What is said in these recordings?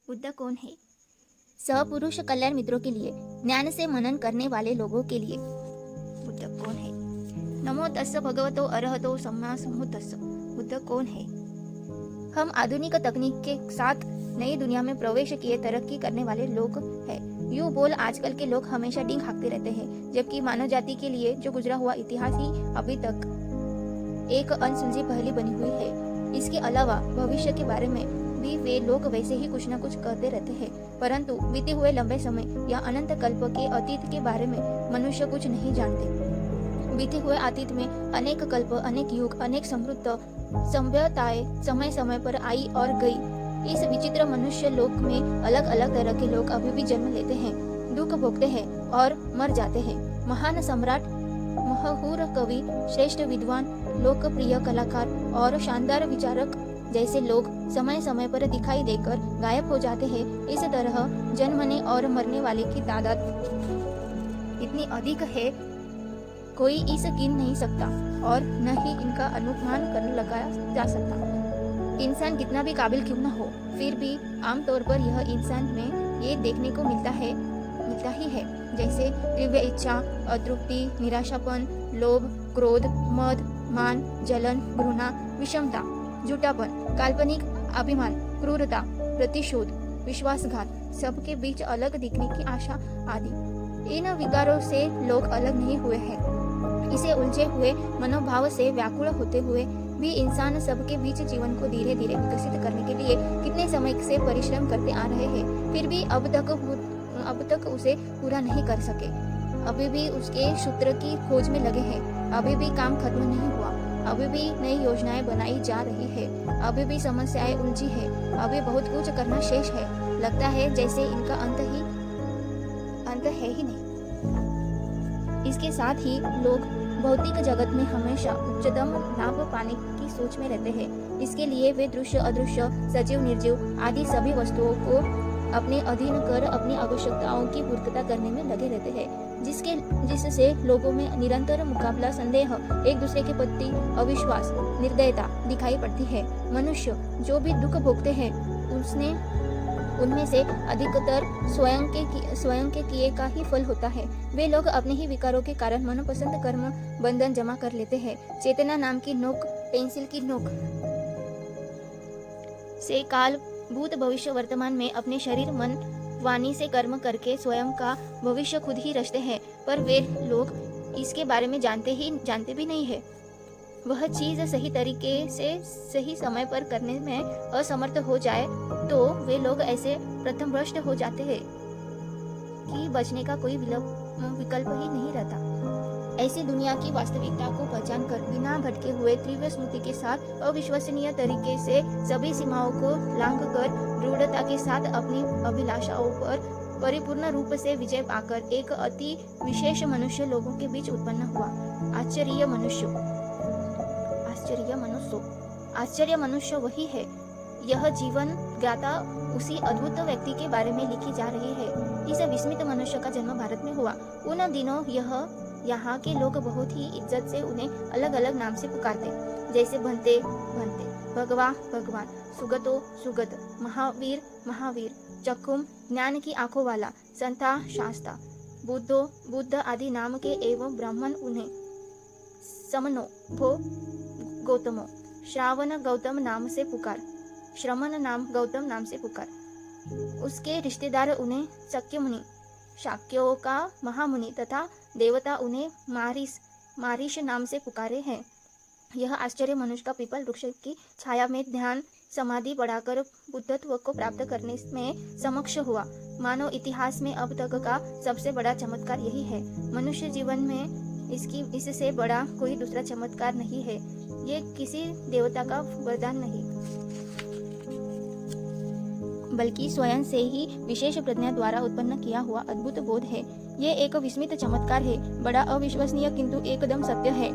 बुद्ध कौन है? सहपुरुष कल्याण मित्रों के लिए, ज्ञान से मनन करने वाले लोगों के लिए बुद्ध कौन है? नमो तस्स भगवतो अरहतो सम्मा सम्बुद्धस्स। बुद्ध कौन है? हम आधुनिक तकनीक के साथ नई दुनिया में प्रवेश किए तरक्की करने वाले लोग हैं। यूं बोल आजकल के लोग हमेशा डींग हाँकते रहते हैं, जबकि मानव जाति के लिए जो गुजरा हुआ इतिहास ही अभी तक एक अनसुलझी पहेली बनी हुई है। इसके अलावा भविष्य के बारे में भी वे लोग वैसे ही कुछ न कुछ कहते रहते हैं, परंतु बीते हुए लंबे समय या अनंत कल्प के अतीत के बारे में मनुष्य कुछ नहीं जानते। बीते हुए अतीत में अनेक कल्प, अनेक युग, अनेक समृद्ध सभ्यताएं समय समय पर आई और गई। इस विचित्र मनुष्य लोक में अलग अलग तरह के लोग अभी भी जन्म लेते हैं, दुख भोगते हैं और मर जाते हैं। महान सम्राट, मशहूर कवि, श्रेष्ठ विद्वान, लोकप्रिय कलाकार और शानदार विचारक जैसे लोग समय समय पर दिखाई देकर गायब हो जाते हैं। इस तरह जन्मने और मरने वाले की तादाद इतनी अधिक है, कोई इसे गिन नहीं सकता और न ही इनका अनुमान कर लगाया जा सकता। इंसान कितना भी काबिल क्यों न हो, फिर भी आमतौर पर यह इंसान में ये देखने को मिलता ही है, जैसे तीव्र इच्छा, अतृप्ति, निराशापन, लोभ, क्रोध, मद, मान, जलन, घृणा, विषमता, झूठापन, काल्पनिक अभिमान, क्रूरता, प्रतिशोध, विश्वासघात, सबके बीच अलग दिखने की आशा आदि। इन विकारों से लोग अलग नहीं हुए हैं। इसे उलझे हुए मनोभाव से व्याकुल होते हुए भी इंसान सबके बीच जीवन को धीरे धीरे विकसित करने के लिए कितने समय से परिश्रम करते आ रहे हैं, फिर भी अब तक उसे पूरा नहीं कर सके। अभी भी उसके सूत्र की खोज में लगे हैं, अभी भी काम खत्म नहीं हुआ, अभी भी नई योजनाएं बनाई जा रही है, अभी भी समस्याएं उलझी है, अभी बहुत कुछ करना शेष है। लगता है जैसे इनका अंत है ही नहीं। इसके साथ ही लोग भौतिक जगत में हमेशा उच्चतम लाभ पाने की सोच में रहते हैं। इसके लिए वे दृश्य, अदृश्य, सजीव, निर्जीव आदि सभी वस्तुओं को अपने अधीन कर अपनी आवश्यकताओं की पूर्तता करने में लगे रहते हैं, जिससे लोगों में निरंतर मुकाबला, संदेह, एक दूसरे के प्रति अविश्वास, निर्दयता दिखाई पड़ती है। मनुष्य जो भी दुख भोगते हैं उनमें से अधिकतर स्वयं के किए का ही फल होता है। वे लोग अपने ही विकारों के कारण मनपसंद कर्म बंधन जमा कर लेते हैं। चेतना नाम की नोक, पेंसिल की नोक से काल, भूत, भविष्य, वर्तमान में अपने शरीर, मन, वाणी से कर्म करके स्वयं का भविष्य खुद ही रचते हैं, पर वे लोग इसके बारे में जानते भी नहीं है। वह चीज सही तरीके से सही समय पर करने में असमर्थ हो जाए तो वे लोग ऐसे प्रथम भ्रष्ट हो जाते हैं कि बचने का कोई विकल्प ही नहीं रहता। ऐसी दुनिया की वास्तविकता को पहचान कर बिना भटके हुए तीव्र स्मृति के साथ अविश्वसनीय तरीके से सभी सीमाओं को लांघ कर दृढ़ता के साथ अपनी अभिलाषाओं पर परिपूर्ण रूप से विजय पाकर एक अति विशेष मनुष्य लोगों के बीच उत्पन्न हुआ। आश्चर्य मनुष्य वही है। यह जीवन गाथा उसी अद्भुत व्यक्ति के बारे में लिखी जा रही है। इस विस्मित मनुष्य का जन्म भारत में हुआ। उन दिनों यहाँ के लोग बहुत ही इज्जत से उन्हें अलग अलग नाम से पुकारते, जैसे भंते, भगवान, सुगत, महावीर, चक्कुम, ज्ञान की आंखों वाला, संता, शास्ता, बुद्ध आदि नाम के एवं ब्राह्मण उन्हें समनो, भो, गौतमो, श्रमण गौतम नाम से पुकार। उसके रिश्तेदार उन्हें शक्यमुनि, शाक्यों का महामुनि तथा देवता उन्हें मारीश नाम से पुकारे हैं। यह आश्चर्य मनुष्य का पीपल वृक्ष की छाया में ध्यान समाधि बढ़ाकर बुद्धत्व को प्राप्त करने में समक्ष हुआ। मानव इतिहास में अब तक का सबसे बड़ा चमत्कार यही है। मनुष्य जीवन में इससे बड़ा कोई दूसरा चमत्कार नहीं है। ये किसी देवता का वरदान नहीं, बल्कि स्वयं से ही विशेष प्रज्ञा द्वारा उत्पन्न किया हुआ अद्भुत बोध है। ये एक विस्मित चमत्कार है, बड़ा अविश्वसनीय किंतु एकदम सत्य है।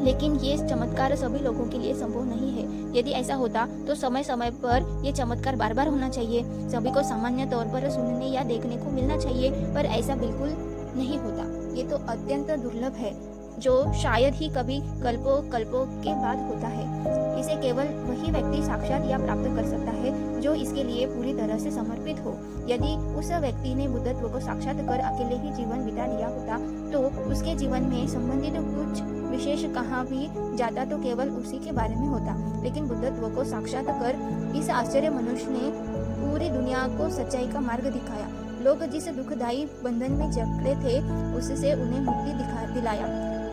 लेकिन ये चमत्कार सभी लोगों के लिए संभव नहीं है। यदि ऐसा होता तो समय समय पर ये चमत्कार बार बार होना चाहिए, सभी को सामान्य तौर पर सुनने या देखने को मिलना चाहिए, पर ऐसा बिल्कुल नहीं होता। ये तो अत्यंत दुर्लभ है। जो शायद ही कभी कल्पों कल्पों के बाद होता है। इसे केवल वही व्यक्ति साक्षात या प्राप्त कर सकता है जो इसके लिए पूरी तरह से समर्पित हो। यदि उस व्यक्ति ने बुद्धत्व को साक्षात कर अकेले ही जीवन बिता लिया होता तो उसके जीवन में संबंधित कुछ विशेष कहा भी जाता तो केवल उसी के बारे में होता। लेकिन बुद्धत्व को साक्षात कर इस आश्चर्य मनुष्य ने पूरी दुनिया को सच्चाई का मार्ग दिखाया। लोग जिस दुखदायी बंधन में जकड़े थे उससे उन्हें मुक्ति दिलाया।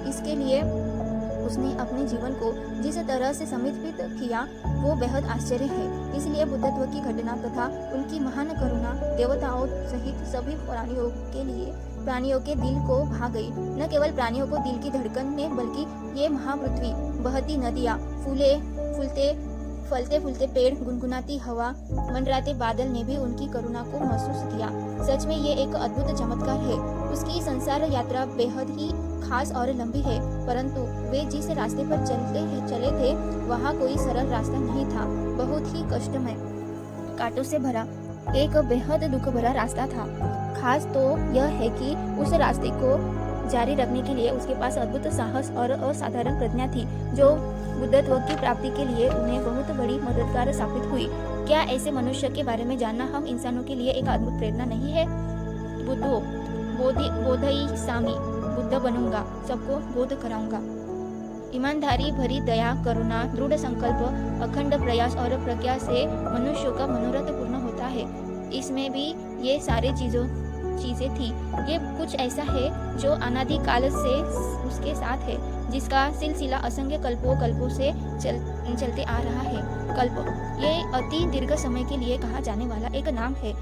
इसके लिए उसने अपने जीवन को जिस तरह से समर्पित किया वो बेहद आश्चर्य है। इसलिए बुद्धत्व की घटना तथा उनकी महान करुणा देवताओं सहित सभी प्राणियों के दिल को भा गई। न केवल प्राणियों को दिल की धड़कन ने बल्कि ये महापृथ्वी, बहती नदियाँ, फलते फूलते पेड़, गुनगुनाती हवा, मंडराते बादल ने भी उनकी करुणा को महसूस किया। सच में ये एक अद्भुत चमत्कार है। उसकी संसार यात्रा बेहद ही खास और लंबी है, परंतु वे जिस रास्ते पर चले थे वहाँ कोई सरल रास्ता नहीं था। बहुत ही कष्टमय, कांटों से भरा एक बेहद दुख भरा रास्ता था। खास तो यह है कि उस रास्ते को जारी रखने के लिए उसके पास अद्भुत साहस और असाधारण प्रज्ञा थी, जो बुद्धत्व की प्राप्ति के लिए उन्हें बहुत बड़ी मददगार साबित हुई। क्या ऐसे मनुष्य के बारे में जानना हम इंसानों के लिए एक अद्भुत प्रेरणा नहीं है? बोधयिसामि, बुद्ध बनूंगा, सबको बोध कराऊंगा। ईमानदारी भरी दया, करुणा, दृढ़ संकल्प, अखंड प्रयास और प्रज्ञा से मनुष्यों का मनोरथ पूर्ण होता है। इसमें भी ये सारे चीजें थी। ये कुछ ऐसा है जो अनादि काल से उसके साथ है, जिसका सिलसिला असंख्य कल्पों से चलते आ रहा है। कल्प ये अति दीर्घ समय के लिए कहा जाने वाला एक नाम है।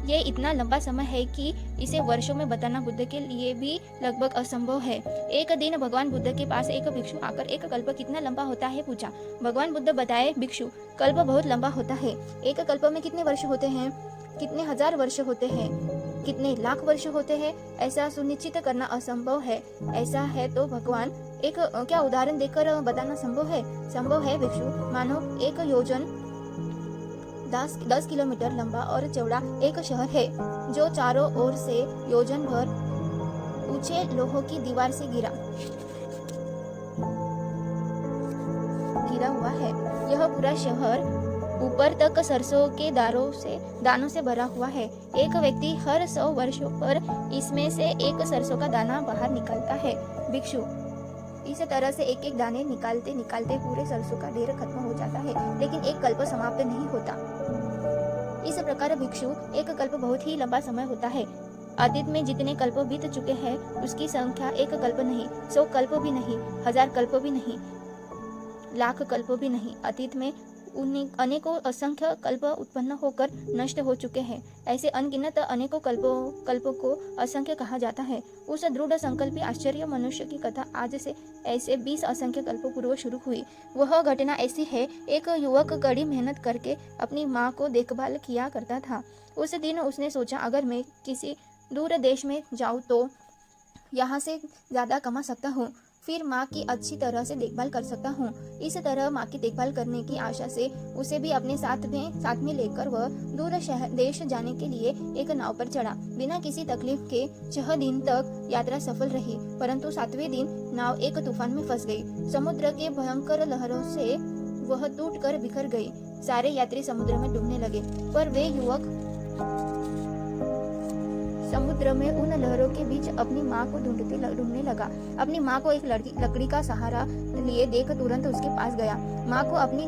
ये इतना लंबा समय है कि इसे वर्षों में बताना बुद्ध के लिए भी लगभग असंभव है। एक दिन भगवान बुद्ध के पास एक भिक्षु आकर एक कल्प कितना लंबा होता है पूछा। भगवान बुद्ध बताए, भिक्षु, कल्प बहुत लंबा होता है। एक कल्प में कितने वर्ष होते हैं? कितने हजार वर्ष होते हैं? कितने लाख वर्ष होते हैं? ऐसा सुनिश्चित करना असंभव है। ऐसा है तो भगवान एक क्या उदाहरण देकर बताना संभव है? संभव है भिक्षु। मानो एक योजन 10 किलोमीटर लंबा और चौड़ा एक शहर है जो चारों ओर से योजन भर ऊंचे लोहों की दीवार से घिरा हुआ है। यह पूरा शहर ऊपर तक सरसों के दानों से भरा हुआ है। एक व्यक्ति हर 100 वर्षों पर इसमें से एक सरसों का दाना बाहर निकालता है। भिक्षु, इस तरह से एक एक दाने निकालते निकालते पूरे सरसों का ढेर खत्म हो जाता है, लेकिन एक कल्प समाप्त नहीं होता। इस प्रकार भिक्षु, एक कल्प बहुत ही लंबा समय होता है। अतीत में जितने कल्प बीत चुके हैं उसकी संख्या एक कल्प नहीं, 100 कल्प भी नहीं, 1000 कल्प भी नहीं, लाख कल्प भी नहीं। अतीत में अनेकों असंख्य कल्प उत्पन्न होकर नष्ट हो चुके हैं। ऐसे अनगिनत अनेकों कल्पों को असंख्य कहा जाता है। उस दृढ़ संकल्पी आश्चर्य मनुष्य की कथा आज से ऐसे 20 असंख्य कल्पों पूर्व शुरू हुई। वह घटना ऐसी है, एक युवक कड़ी मेहनत करके अपनी माँ को देखभाल किया करता था। उस दिन उसने सोचा, अगर मैं किसी दूर देश में जाऊँ तो यहाँ से ज़्यादा कमा सकता हूँ, फिर माँ की अच्छी तरह से देखभाल कर सकता हूँ। इस तरह माँ की देखभाल करने की आशा से उसे भी अपने साथ में लेकर वह दूर देश जाने के लिए एक नाव पर चढ़ा। बिना किसी तकलीफ के 6 दिन तक यात्रा सफल रही, परंतु 7वें दिन नाव एक तूफान में फंस गई। समुद्र के भयंकर लहरों से वह टूटकर बिखर गई। सारे यात्री समुद्र में डूबने लगे, पर वे युवक समुद्र में उन लहरों के बीच अपनी माँ को ढूंढने लगा। अपनी माँ को एक लकड़ी का सहारा लिए देख तुरंत उसके पास गया। माँ को अपनी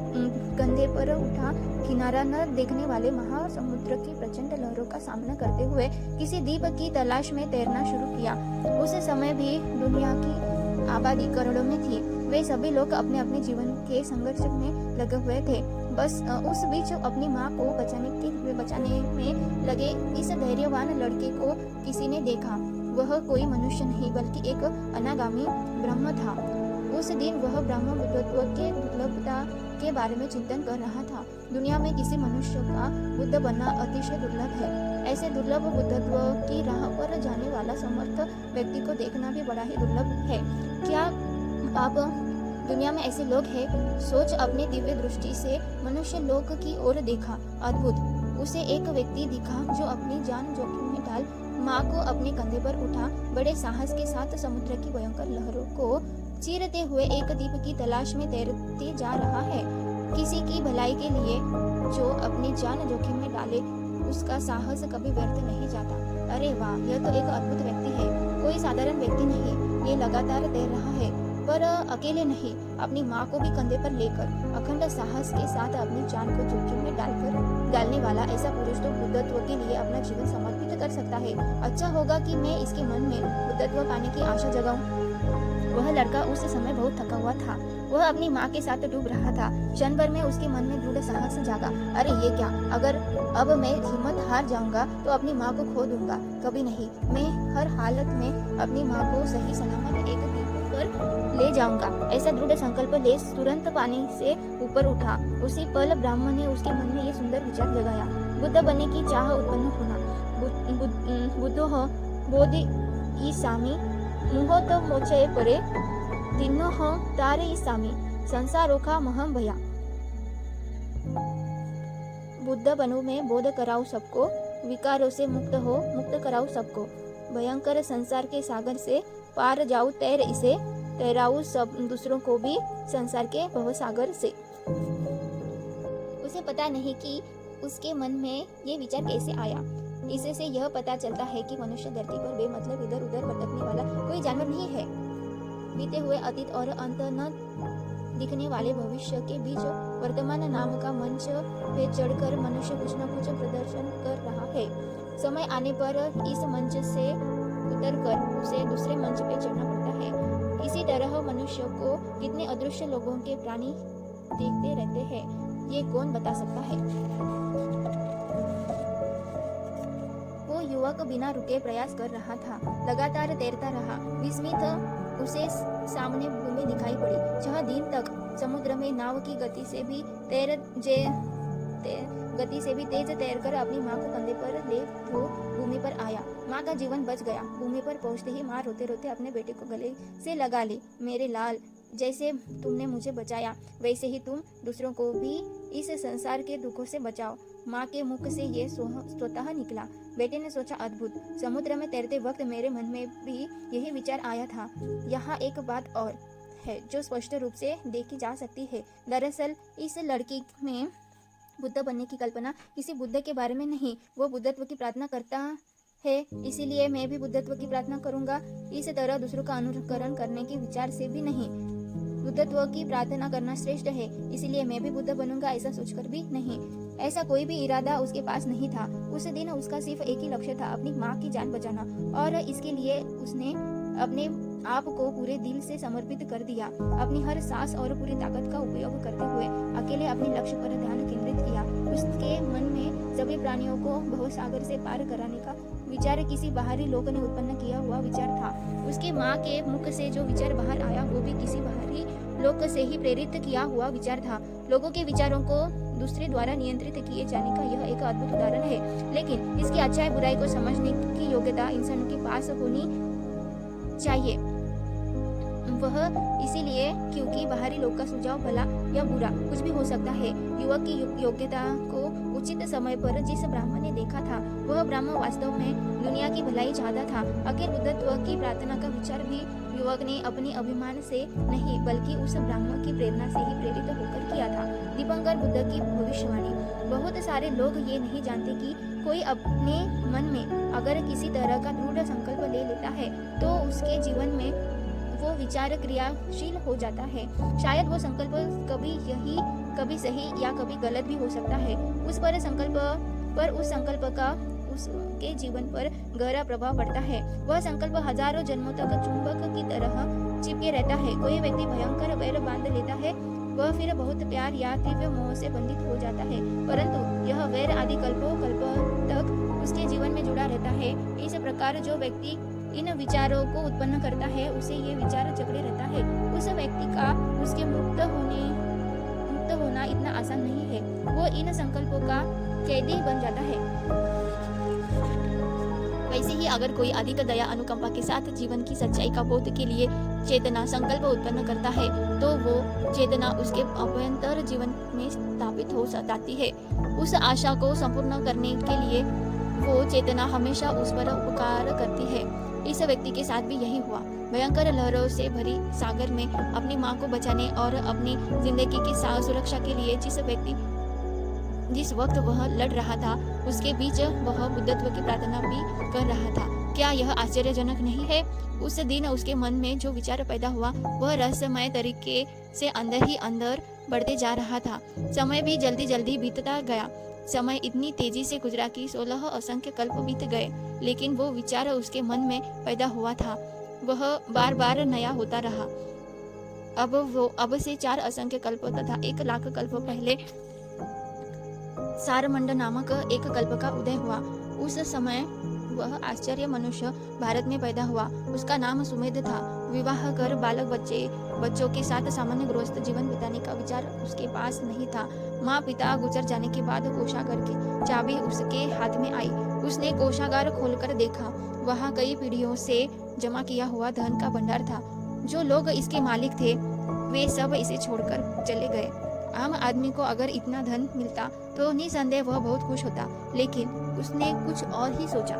कंधे पर उठा किनारा न देखने वाले महासमुद्र की प्रचंड लहरों का सामना करते हुए किसी द्वीप की तलाश में तैरना शुरू किया। उस समय भी दुनिया की आबादी करोड़ों में थी। वे सभी लोग अपने अपने जीवन के संघर्ष में लगे हुए थे। बस उस बीच अपनी माँ को बचाने में लगे इस धैर्यवान लड़के को किसी ने देखा। वह कोई मनुष्य नहीं बल्कि एक अनागामी ब्रह्म था। उस दिन वह ब्रह्म बुद्धत्व के दुर्लभता के बारे में चिंतन कर रहा था। दुनिया में किसी मनुष्य का बुद्ध बनना अतिशय दुर्लभ है। ऐसे दुर्लभ बुद्धत्व की राह पर जाने वाला समर्थ व्यक्ति को देखना भी बड़ा ही दुर्लभ है। क्या आप दुनिया में ऐसे लोग हैं? सोच अपनी दिव्य दृष्टि से मनुष्य लोक की ओर देखा। अद्भुत, उसे एक व्यक्ति दिखा जो अपनी जान जोखिम में डाल माँ को अपने कंधे पर उठा बड़े साहस के साथ समुद्र की भयंकर लहरों को चीरते हुए एक द्वीप की तलाश में तैरते जा रहा है। किसी की भलाई के लिए जो अपनी जान जोखिम में डाले उसका साहस कभी व्यर्थ नहीं जाता। अरे वाह, यह तो एक अद्भुत व्यक्ति है, कोई साधारण व्यक्ति नहीं। ये लगातार तैर रहा है, पर अकेले नहीं, अपनी माँ को भी कंधे पर लेकर अखंड साहस के साथ अपनी जान को जोखिम में डालने वाला ऐसा पुरुष तो बुद्धत्व के लिए अपना जीवन समर्पित कर सकता है। अच्छा होगा कि मैं इसके मन में बुद्धत्व पाने की आशा जगाऊं। वह लड़का उस समय बहुत थका हुआ था। वह अपनी माँ के साथ डूब रहा था। क्षण भर में उसके मन में दृढ़ साहस जागा। अरे ये क्या, अगर अब मैं हिम्मत हार जाऊंगा तो अपनी माँ को खो दूंगा। कभी नहीं, मैं हर हालत में अपनी माँ को सही सलामत एक द्वीप पर ले जाऊंगा। ऐसा दृढ़ संकल्प ले तुरंत पानी से ऊपर उठा। उसी पल ब्राह्मण ने उसके मन में ये सुंदर विचार जगाया। बुद्ध बनने की चाह उत्पन्न होना। बुद्धोः बोधिइसामि मुहोत मोचये परे दिनोः तारयिसामि संसारोका महम भया। बुद्ध बनूं मैं, बोध कराऊं सबको, विकारों से मुक्त कराऊं सबको, भयंकर संसार के सागर से पार जाऊं तैराऊं सब दूसरों को भी संसार के भवसागर से। उसे पता नहीं कि उसके मन में ये विचार कैसे आया। इससे यह पता चलता है कि मनुष्य धरती पर बेमतलब इधर उधर भटकने वाला कोई जानवर नहीं है। बीते हुए अतीत और अंत न दिखने वाले भविष्य के बीच वर्तमान नाम का मंच पे चढ़कर मनुष्य कुछ न कुछ प्रदर्शन कर रहा है। समय आने पर इस मंच से उतरकर उसे दूसरे मंच पे चढ़ना पड़ता है। इसी तरह मनुष्य को कितने अदृश्य लोगों के प्राणी देखते रहते हैं, ये कौन बता सकता है। वो युवक बिना रुके प्रयास कर रहा था, लगातार तैरता रहा। विस्मित उसे सामने भूमि दिखाई पड़ी। 6 दिन तक समुद्र में नाव की गति से भी तेज तैरकर अपनी माँ को कंधे पर ले वो भूमि पर आया। माँ का जीवन बच गया। भूमि पर पहुंचते ही माँ रोते रोते अपने बेटे को गले से लगा ली। मेरे लाल, जैसे तुमने मुझे बचाया वैसे ही तुम दूसरों को भी इस संसार के दुखों से बचाओ। माँ के मुख से ये स्वतः निकला। बेटे ने सोचा, अद्भुत। समुद्र में तैरते वक्त मेरे मन में भी यही विचार आया था। यहाँ एक बात और है जो स्पष्ट रूप से देखी जा सकती है। दरअसल इस लड़की में बुद्ध बनने की कल्पना किसी बुद्ध के बारे में नहीं। वो बुद्धत्व की प्रार्थना करता है, इसीलिए मैं भी बुद्धत्व की प्रार्थना करूंगा। इस तरह दूसरों का अनुकरण करने के विचार से भी नहीं। बुद्धत्व की प्रार्थना करना श्रेष्ठ है, इसीलिए मैं भी बुद्ध बनूंगा ऐसा सोचकर भी नहीं। ऐसा कोई भी इरादा उसके पास नहीं था। उस दिन उसका सिर्फ एक ही लक्ष्य था, अपनी माँ की जान बचाना, और इसके लिए उसने अपने आप को पूरे दिल से समर्पित कर दिया। अपनी हर सांस और पूरी ताकत का उपयोग करते हुए अकेले अपने लक्ष्य पर ध्यान केंद्रित किया। उसके मन में सभी प्राणियों को भवसागर से पार कराने का विचार किसी बाहरी लोक ने उत्पन्न किया हुआ विचार था। उसकी माँ के मुख से जो विचार बाहर आया वो भी किसी बाहरी लोक से ही प्रेरित किया हुआ विचार था। लोगों के विचारों को दूसरे द्वारा नियंत्रित किए जाने का यह एक अद्भुत उदाहरण है, लेकिन इसकी अच्छाई बुराई को समझने की योग्यता इंसानों के पास होनी चाहिए। वह इसीलिए क्योंकि बाहरी लोग का सुझाव भला या बुरा कुछ भी हो सकता है। युवक की योग्यता को उचित समय पर जिस ब्राह्मण ने देखा था, वह ब्राह्मण वास्तव में दुनिया की भलाई चाहता था। आखिर बुद्धत्व की प्रार्थना का विचार भी युवक ने अपने अभिमान से नहीं बल्कि उस ब्राह्मण की प्रेरणा से ही प्रेरित होकर किया था। दीपंकर बुद्ध की भविष्यवाणी। बहुत सारे लोग ये नहीं जानते कि कोई अपने मन में अगर किसी तरह का दृढ़ संकल्प ले लेता है तो उसके जीवन में वो विचार क्रियाशील हो जाता है। शायद वो संकल्प कभी सही या कभी गलत भी हो सकता है। उस संकल्प का उसके जीवन पर गहरा प्रभाव पड़ता है। वह संकल्प हजारों जन्मों तक चुंबक की तरह चिपके रहता है। कोई व्यक्ति भयंकर वैर बांध लेता है, वह फिर बहुत प्यार या तीव्र मोह से बंधित हो जाता है, परंतु यह वैर आदि कल्पों तक उसके जीवन में जुड़ा रहता है। इस प्रकार जो व्यक्ति इन विचारों को उत्पन्न करता है उसे ये विचार जकड़े रहता है। उस व्यक्ति का उसके मुक्त होना इतना आसान नहीं है। वो इन संकल्पों का कैदी बन जाता है। वैसे ही अगर कोई अधिक दया अनुकंपा के साथ जीवन की सच्चाई का बोध के लिए चेतना संकल्प उत्पन्न करता है तो वो चेतना उसके अभ्यंतर जीवन में स्थापित हो जाती है। उस आशा को संपूर्ण करने के लिए वो चेतना हमेशा उस पर उपकार करती है। इस व्यक्ति के साथ भी यही हुआ। भयंकर लहरों से भरी सागर में अपनी माँ को बचाने और अपनी जिंदगी की सुरक्षा के लिए जिस वक्त वह लड़ रहा था उसके बीच वह बुद्धत्व की प्रार्थना भी कर रहा था। क्या यह आश्चर्यजनक नहीं है? उस दिन उसके मन में जो विचार पैदा हुआ वह रहस्यमय तरीके से अंदर ही अंदर बढ़ते जा रहा था। समय भी जल्दी जल्दी बीतता गया। समय इतनी तेजी से गुजरा कि 16 असंख्य कल्प बीत गए, लेकिन वो विचार उसके मन में पैदा हुआ था वह बार बार नया होता रहा। अब से 4 असंख्य कल्प तथा 1 लाख कल्प पहले सारमंड नामक एक कल्प का उदय हुआ। उस समय वह आश्चर्य मनुष्य भारत में पैदा हुआ। उसका नाम सुमेध था। विवाह कर बालक बच्चों के साथ सामान्य गृहस्थ जीवन बिताने का विचार उसके पास नहीं था। माँ पिता गुजर जाने के बाद कोषागार की चाबी उसके हाथ में आई। उसने कोषागार खोलकर देखा। वहाँ कई पीढ़ियों से जमा किया हुआ धन का भंडार था। जो लोग इसके मालिक थे वे सब इसे छोड़कर चले गए। आम आदमी को अगर इतना धन मिलता तो निसंदेह वह बहुत खुश होता, लेकिन उसने कुछ और ही सोचा।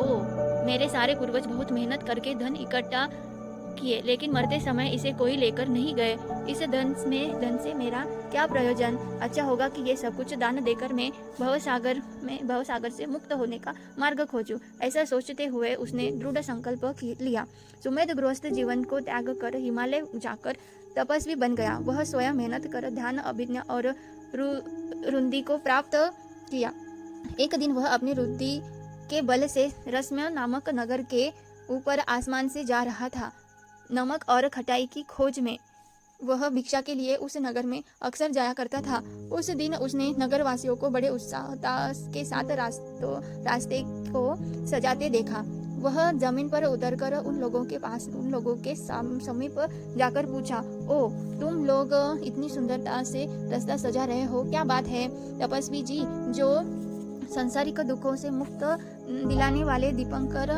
ओह, मेरे सारे पूर्वज बहुत मेहनत करके धन इकट्ठा किए, लेकिन मरते समय इसे कोई लेकर नहीं गए। इस धन से मेरा क्या प्रयोजन? अच्छा होगा कि ये सब कुछ दान देकर मैं भवसागर से मुक्त होने का मार्ग खोजूं। ऐसा सोचते हुए उसने दृढ़ संकल्प लिया। सुमेध गृहस्थ जीवन को त्याग कर हिमालय जाकर तपस्वी बन गया। वह स्वयं मेहनत कर ध्यान, अभिज्ञा और रुंदी को प्राप्त किया। एक दिन वह अपनी रुंदी के बल से रस्म नामक नगर के ऊपर आसमान से जा रहा था। नमक और खटाई की खोज में वह भिक्षा के लिए उस नगर में अक्सर जाया करता था। उस दिन उसने नगरवासियों को बड़े उत्साह के साथ रास्ते को सजाते देखा। वह जमीन पर उतरकर उन लोगों के समीप जाकर पूछा, ओ तुम लोग इतनी सुंदरता से रास्ता सजा रहे हो, क्या बात है? तपस्वी जी, जो संसारिक दुखों से मुक्त दिलाने वाले दीपंकर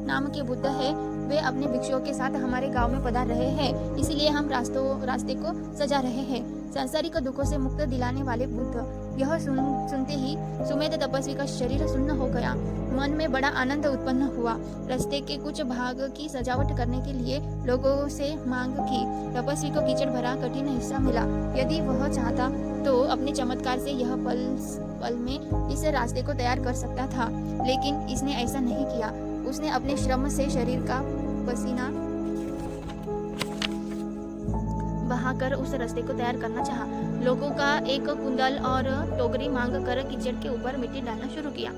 नाम के बुद्ध है, वे अपने भिक्षुओं के साथ हमारे गांव में पधार रहे हैं, इसीलिए हम रास्ते को सजा रहे हैं। सांसारिक दुखों से मुक्त दिलाने वाले बुद्ध। यह सुनते ही सुमेध तपस्वी का शरीर सुन्न हो गया। मन में बड़ा आनंद उत्पन्न हुआ। रास्ते के कुछ भाग की सजावट करने के लिए लोगों से मांग की। तपस्वी को कीचड़ भरा कठिन हिस्सा मिला। यदि वह चाहता तो अपने चमत्कार से यह पल में इस रास्ते को तैयार कर सकता था, लेकिन इसने ऐसा नहीं किया। उसने अपने श्रम से शरीर का पसीना बहाकर उस रास्ते को तैयार करना चाहा। लोगों का एक कुंडल और टोकरी मांग कर कीचड़ के ऊपर मिट्टी डालना शुरू किया।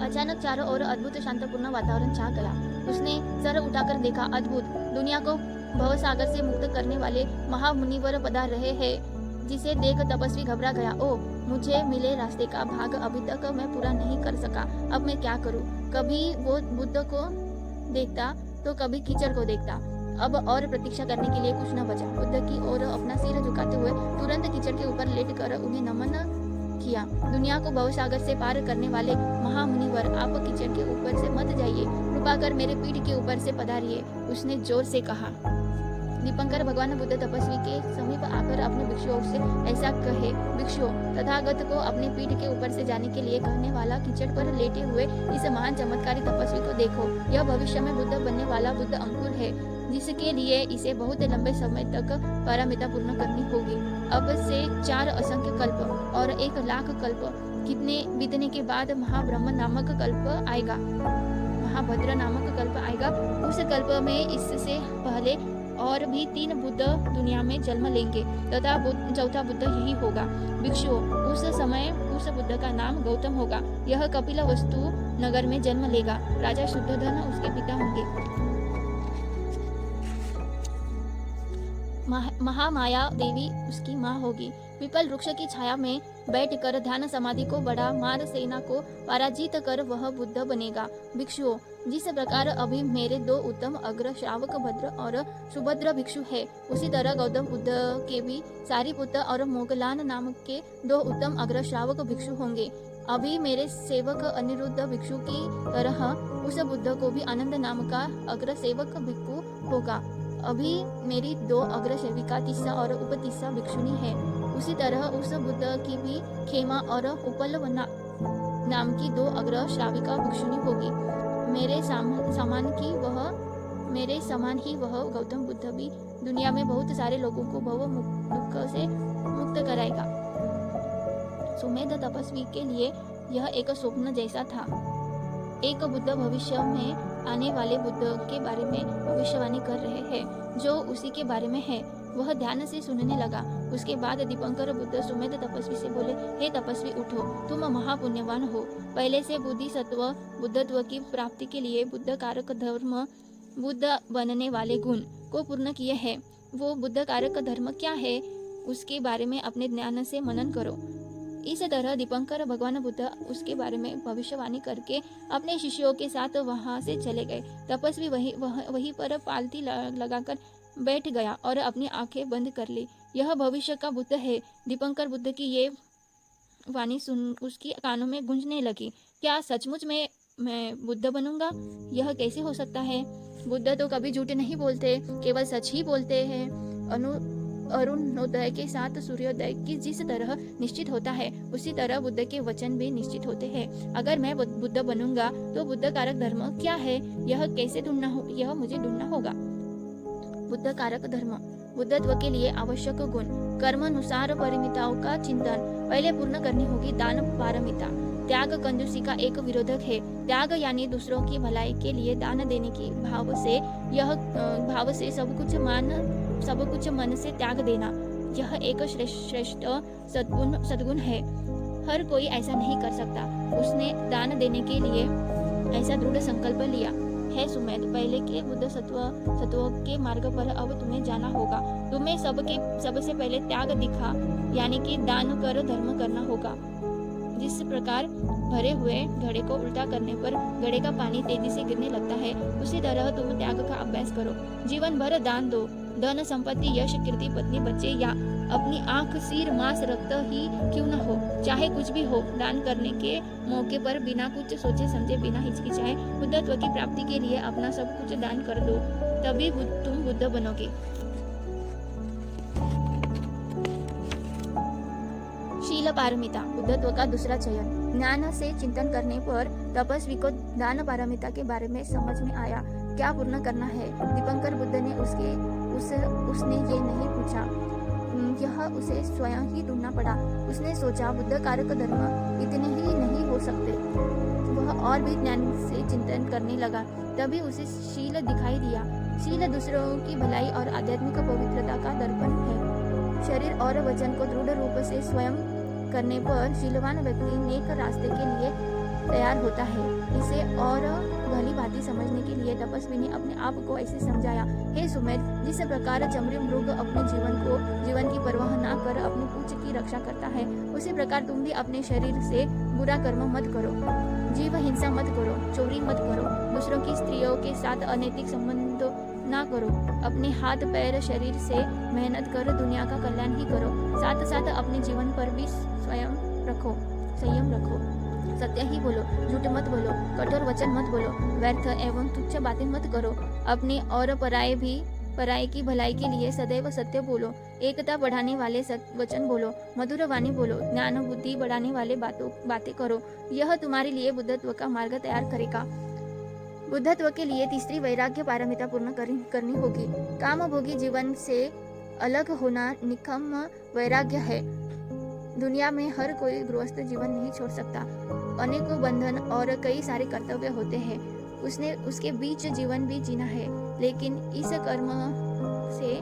अचानक चारों ओर अद्भुत शांतिपूर्ण वातावरण छा गया। उसने सर उठाकर देखा। अद्भुत! दुनिया को भवसागर से मुक्त करने वाले महामुनिवर पधार रहे हैं, जिसे देख तपस्वी घबरा गया। ओ, मुझे मिले रास्ते का भाग अभी तक मैं पूरा नहीं कर सका। अब मैं क्या करूं? कभी वो बुद्ध को देखता तो कभी कीचड़ को देखता। अब और प्रतीक्षा करने के लिए कुछ न बचा। बुद्ध की ओर अपना सिर झुकाते हुए तुरंत कीचड़ के ऊपर लेटकर उन्हें नमन किया। दुनिया को भवसागर से पार करने वाले महामुनिवर, आप कीचड़ के ऊपर से मत जाइए, कृपा कर मेरे पीठ के ऊपर से पधारिए, उसने जोर से कहा। दीपंकर भगवान बुद्ध तपस्वी के समीप आकर अपने भिक्षुओं से ऐसा कहे, भिक्षुओं, तथागत को अपने पीठ के ऊपर से जाने के लिए कहने वाला कीचड़ पर लेटे हुए इस महान चमत्कारी तपस्वी को देखो। यह भविष्य में बुद्ध बनने वाला बुद्ध अंकुर है, जिसके लिए इसे बहुत लंबे समय तक पारमिता पूर्ण करनी होगी। अब से 4 असंख्य कल्प और 1 लाख कल्प कितने बीतने के बाद महाभद्र नामक कल्प आएगा। उस कल्प में इससे पहले और भी 3 बुद्ध दुनिया में जन्म लेंगे तथा चौथा बुद्ध यही होगा। भिक्षुओं, उस समय उस बुद्ध का नाम गौतम होगा। यह कपिल वस्तु नगर में जन्म लेगा। राजा शुद्धोधन उसके पिता होंगे। महामाया देवी उसकी माँ होगी। पीपल वृक्ष की छाया में बैठकर ध्यान समाधि को बढ़ा मार सेना को पराजित कर वह बुद्ध बनेगा। भिक्षुओं, जिस प्रकार अभी मेरे 2 उत्तम अग्र श्रावक भद्र और सुभद्र भिक्षु है, उसी तरह गौतम बुद्ध के भी सारिपुत्र और मोगलान नाम के 2 उत्तम अग्र श्रावक भिक्षु होंगे। अभी मेरे सेवक अनिरुद्ध भिक्षु की तरह उस बुद्ध को भी आनंद नाम का अग्र सेवक भिक्षु होगा। अभी मेरी 2 अग्र सेविका तिस्सा और उपतिस्सा भिक्षुनी है, उसी तरह उस बुद्ध की भी खेमा और उपलवना नाम की 2 अग्र श्राविका भिक्षुनी होगी। मेरे समान ही वह गौतम बुद्ध भी दुनिया में बहुत सारे लोगों को भव दुख से मुक्त कराएगा। सुमेध तपस्वी के लिए यह एक स्वप्न जैसा था। एक बुद्ध भविष्य में आने वाले बुद्ध के बारे में भविष्यवाणी कर रहे हैं, जो उसी के बारे में है। वह ध्यान से सुनने लगा। उसके बाद दीपंकर बुद्ध सुमेध तपस्वी से बोले, हे तपस्वी उठो, तुम महापुण्यवान हो। पहले से बुद्धिसत्व बुद्धत्व की प्राप्ति के लिए बुद्ध कारक धर्म बुद्ध बनने वाले गुण को पूर्ण किए हैं। वो बुद्ध कारक धर्म क्या है, उसके बारे में अपने ज्ञान से मनन करो। इस तरह दीपंकर भगवान बुद्ध उसके बारे में भविष्यवाणी करके अपने शिष्यों के साथ वहां से चले गए। तपस्वी वहीं पर पालती लगाकर बैठ गया और अपनी आंखें बंद कर ली। यह भविष्य का बुद्ध है। दीपंकर बुद्ध की ये वाणी सुन उसकी कानों में गूंजने लगी। क्या सचमुच में मैं बुद्ध बनूंगा? यह कैसे हो सकता है? बुद्ध तो कभी झूठ नहीं बोलते, केवल सच ही बोलते हैं। अरुणोदय के साथ सूर्योदय की जिस तरह निश्चित होता है, उसी तरह बुद्ध के वचन भी निश्चित होते हैं। अगर मैं बुद्ध बनूंगा तो बुद्ध कारक धर्म क्या है, यह कैसे ढूंढना हो, यह मुझे ढूंढना होगा। बुद्ध कारक धर्म बुद्धत्व के लिए आवश्यक गुण। कर्मानुसार परिमिताओं का चिंतन। पहले पूर्ण करनी होगी दान पारमिता। त्याग कंजूसी का एक विरोधक है। त्याग यानी दूसरों की भलाई के लिए दान देने की भाव से सब कुछ मन से त्याग देना, यह एक श्रेष्ठ सद्गुण है। हर कोई ऐसा नहीं कर सकता। उसने दान देने के लिए ऐसा दृढ़ संकल्प लिया है। सुमेध, पहले के बुद्ध सत्वों के मार्ग पर अब तुम्हें जाना होगा। तुम्हें सबसे पहले त्याग दिखा यानी कि दान कर धर्म करना होगा। जिस प्रकार भरे हुए घड़े को उल्टा करने पर घड़े का पानी तेजी से गिरने लगता है, उसी तरह तुम त्याग का अभ्यास करो। जीवन भर दान दो। धन संपत्ति, यश, कीर्ति, पत्नी, बच्चे या अपनी आंख, सिर, मांस, रक्त ही क्यों न हो, चाहे कुछ भी हो, दान करने के मौके पर बिना कुछ सोचे समझे, बिना हिचकिचाए बुद्धत्व की प्राप्ति के लिए अपना सब कुछ दान कर दो, तभी तुम बुद्ध बनोगे। शील पारमिता बुद्धत्व का दूसरा चयन। ज्ञान से चिंतन करने पर तपस्वी को दान पारमिता के बारे में समझ में आया। क्या पूर्ण करना है? दीपंकर बुद्ध ने उसने ये नहीं पूछा, यह उसे स्वयं ही ढूंढना पड़ा। उसने सोचा बुद्ध कारक धर्म इतने ही नहीं हो सकते। वह और भी ज्ञान से चिंतन करने लगा। तभी उसे शील दिखाई दिया। शील दूसरों की भलाई और आध्यात्मिक पवित्रता का दर्पण है। शरीर और वचन को दृढ़ रूप से स्वयं करने पर शीलवान व्यक्ति नेक रास्ते के लिए तैयार होता है। इसे और भली भांति समझने के लिए तपस्वी ने अपने आप को ऐसे समझाया, हे सुमेध, जिस प्रकार चमड़ी मृग अपने जीवन की परवाह न कर अपनी पूंछ की रक्षा करता है, उसी प्रकार तुम भी अपने शरीर से बुरा कर्म मत करो। जीव हिंसा मत करो, चोरी मत करो, दूसरों की स्त्रियों के साथ अनैतिक संबंध ना करो। अपने हाथ पैर शरीर से मेहनत कर दुनिया का कल्याण ही करो। साथ साथ अपने जीवन पर भी संयम रखो। सत्य ही बोलो, झूठ मत बोलो, कठोर वचन मत बोलो, व्यर्थ एवं तुच्छ बातें मत करो। अपनी और पराये की भलाई के लिए सदैव सत्य बोलो। एकता बढ़ाने वाले वचन बोलो, मधुर वाणी बोलो, ज्ञान बुद्धि बढ़ाने वाले बातें करो। यह तुम्हारे लिए बुद्धत्व का मार्ग तैयार करेगा। बुद्धत्व के लिए तीसरी वैराग्य पारमिता पूर्ण करनी होगी। काम भोगी जीवन से अलग होना निकम्म वैराग्य है। दुनिया में हर कोई गृहस्थ जीवन नहीं छोड़ सकता। अनेकों बंधन और कई सारे कर्तव्य होते हैं। उसने उसके बीच जीवन भी जीना है, लेकिन इस कर्म से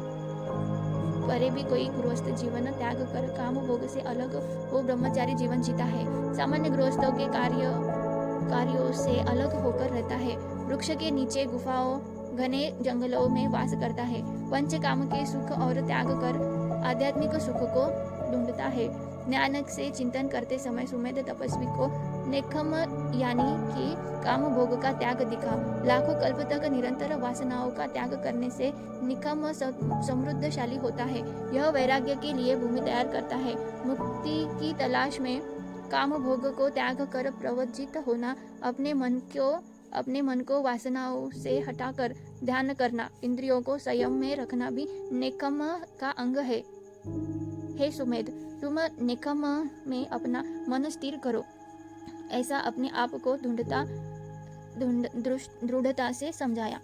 परे भी कोई गृहस्थ जीवन त्याग कर काम भोग से अलग हो ब्रह्मचारी जीवन जीता है। सामान्य गृहस्थों के कार्यों से अलग होकर रहता है। वृक्ष के नीचे, गुफाओं, घने जंगलों में वास करता है। पंच काम के सुख और त्याग कर आध्यात्मिक सुख को ढूंढता है। ज्ञान से चिंतन करते समय सुमेध तपस्वी को नेकम यानी कि काम भोग का त्याग दिखा। लाखों कल्प तक निरंतर वासनाओं का त्याग करने से निकम समृद्धशाली होता है। यह वैराग्य के लिए भूमि तैयार करता है। मुक्ति की तलाश में काम भोग को त्याग कर प्रवज्जित होना, अपने मन को वासनाओं से हटाकर ध्यान करना, इंद्रियों को संयम में रखना भी नेकम का अंग है। हे सुमेध, तुम नेकम में अपना मन स्थिर करो, ऐसा अपने आप को दृढ़ता से समझाया।